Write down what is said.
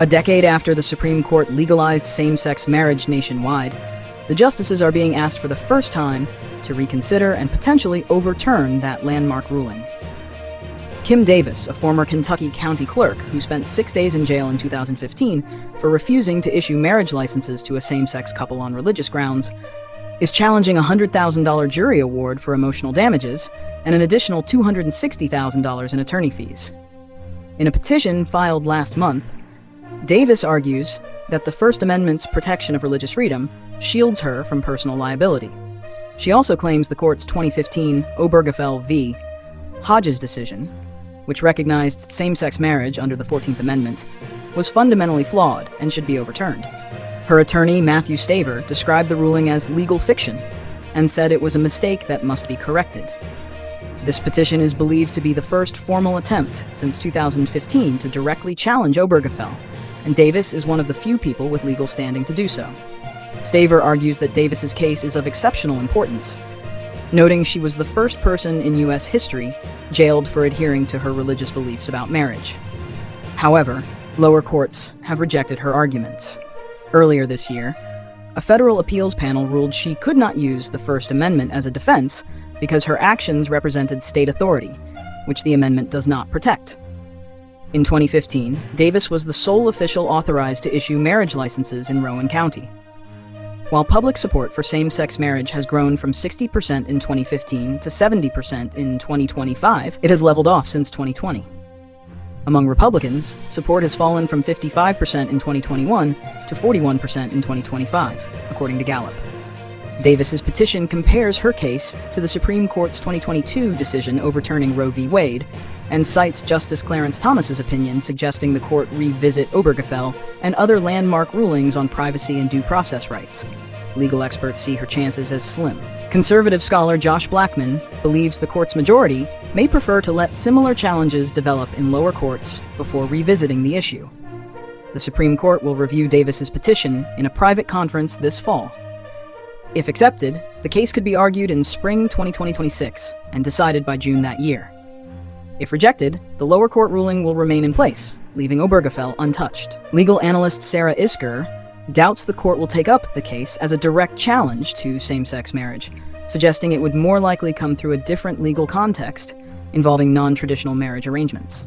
A decade after the Supreme Court legalized same-sex marriage nationwide, the justices are being asked for the first time to reconsider and potentially overturn that landmark ruling. Kim Davis, a former Kentucky county clerk who spent 6 days in jail in 2015 for refusing to issue marriage licenses to a same-sex couple on religious grounds, is challenging a $100,000 jury award for emotional damages and an additional $260,000 in attorney fees. In a petition filed last month, Davis argues that the First Amendment's protection of religious freedom shields her from personal liability. She also claims the court's 2015 Obergefell v. Hodges decision, which recognized same-sex marriage under the 14th Amendment, was fundamentally flawed and should be overturned. Her attorney, Matthew Staver, described the ruling as legal fiction and said it was a mistake that must be corrected. This petition is believed to be the first formal attempt since 2015 to directly challenge Obergefell, and Davis is one of the few people with legal standing to do so. Staver argues that Davis's case is of exceptional importance, noting she was the first person in U.S. history jailed for adhering to her religious beliefs about marriage. However, lower courts have rejected her arguments. Earlier this year, a federal appeals panel ruled she could not use the First Amendment as a defense because her actions represented state authority, which the amendment does not protect. In 2015, Davis was the sole official authorized to issue marriage licenses in Rowan County. While public support for same-sex marriage has grown from 60% in 2015 to 70% in 2025, it has leveled off since 2020. Among Republicans, support has fallen from 55% in 2021 to 41% in 2025, according to Gallup. Davis's petition compares her case to the Supreme Court's 2022 decision overturning Roe v. Wade and cites Justice Clarence Thomas's opinion suggesting the court revisit Obergefell and other landmark rulings on privacy and due process rights. Legal experts see her chances as slim. Conservative scholar Josh Blackman believes the court's majority may prefer to let similar challenges develop in lower courts before revisiting the issue. The Supreme Court will review Davis's petition in a private conference this fall. If accepted, the case could be argued in spring 2026 and decided by June that year. If rejected, the lower court ruling will remain in place, leaving Obergefell untouched. Legal analyst Sarah Isker doubts the court will take up the case as a direct challenge to same-sex marriage, suggesting it would more likely come through a different legal context involving non-traditional marriage arrangements.